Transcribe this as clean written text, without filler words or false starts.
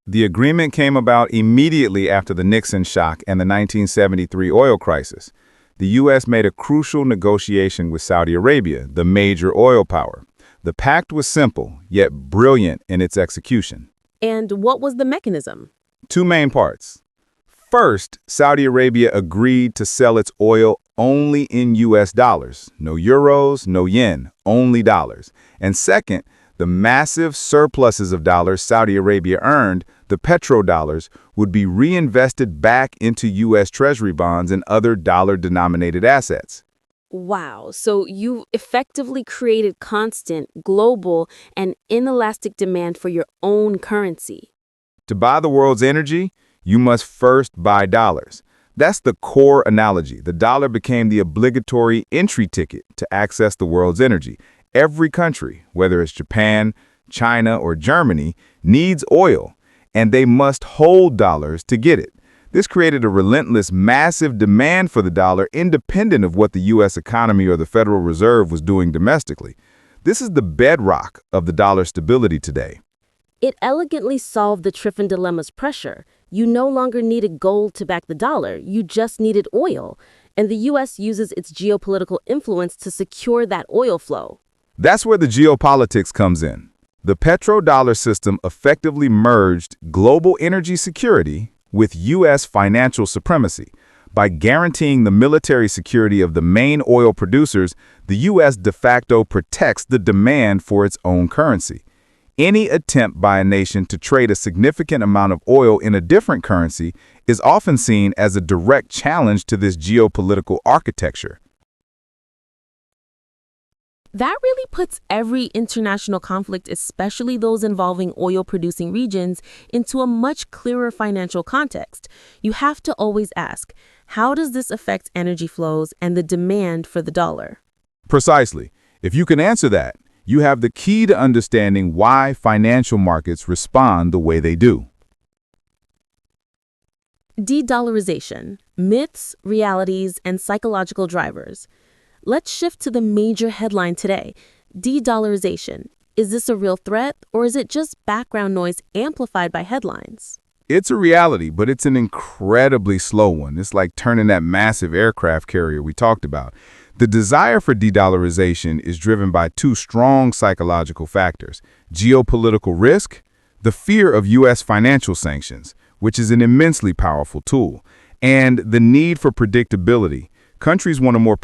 The agreement came about immediately after the Nixon shock and the 1973 oil crisis. The U.S. made a crucial negotiation with Saudi Arabia, the major oil power. The pact was simple, yet brilliant in its execution. And what was the mechanism? Two main parts. First, Saudi Arabia agreed to sell its oil only in U.S. dollars. No euros, no yen, only dollars. And second, the massive surpluses of dollars Saudi Arabia earned, the petrodollars, would be reinvested back into U.S. Treasury bonds and other dollar-denominated assets. Wow, so you effectively created constant, global, and inelastic demand for your own currency. To buy the world's energy, you must first buy dollars. That's the core analogy. The dollar became the obligatory entry ticket to access the world's energy. Every country, whether it's Japan, China, or Germany, needs oil, and they must hold dollars to get it. This created a relentless, massive demand for the dollar independent of what the U.S. economy or the Federal Reserve was doing domestically. This is the bedrock of the dollar's stability today. It elegantly solved the Triffin dilemma's pressure. You no longer needed gold to back the dollar, you just needed oil. And the U.S. uses its geopolitical influence to secure that oil flow. That's where the geopolitics comes in. The petrodollar system effectively merged global energy security with U.S. financial supremacy. By guaranteeing the military security of the main oil producers, the U.S. de facto protects the demand for its own currency. Any attempt by a nation to trade a significant amount of oil in a different currency is often seen as a direct challenge to this geopolitical architecture. That really puts every international conflict, especially those involving oil-producing regions, into a much clearer financial context. You have to always ask, how does this affect energy flows and the demand for the dollar? Precisely. If you can answer that, you have the key to understanding why financial markets respond the way they do. De-dollarization, myths, realities, and psychological drivers. Let's shift to the major headline today. De-dollarization. Is this a real threat, or is it just background noise amplified by headlines? It's a reality, but it's an incredibly slow one. It's like turning that massive aircraft carrier we talked about. The desire for de-dollarization is driven by two strong psychological factors: geopolitical risk, the fear of U.S. financial sanctions, which is an immensely powerful tool, and the need for predictability. Countries want a more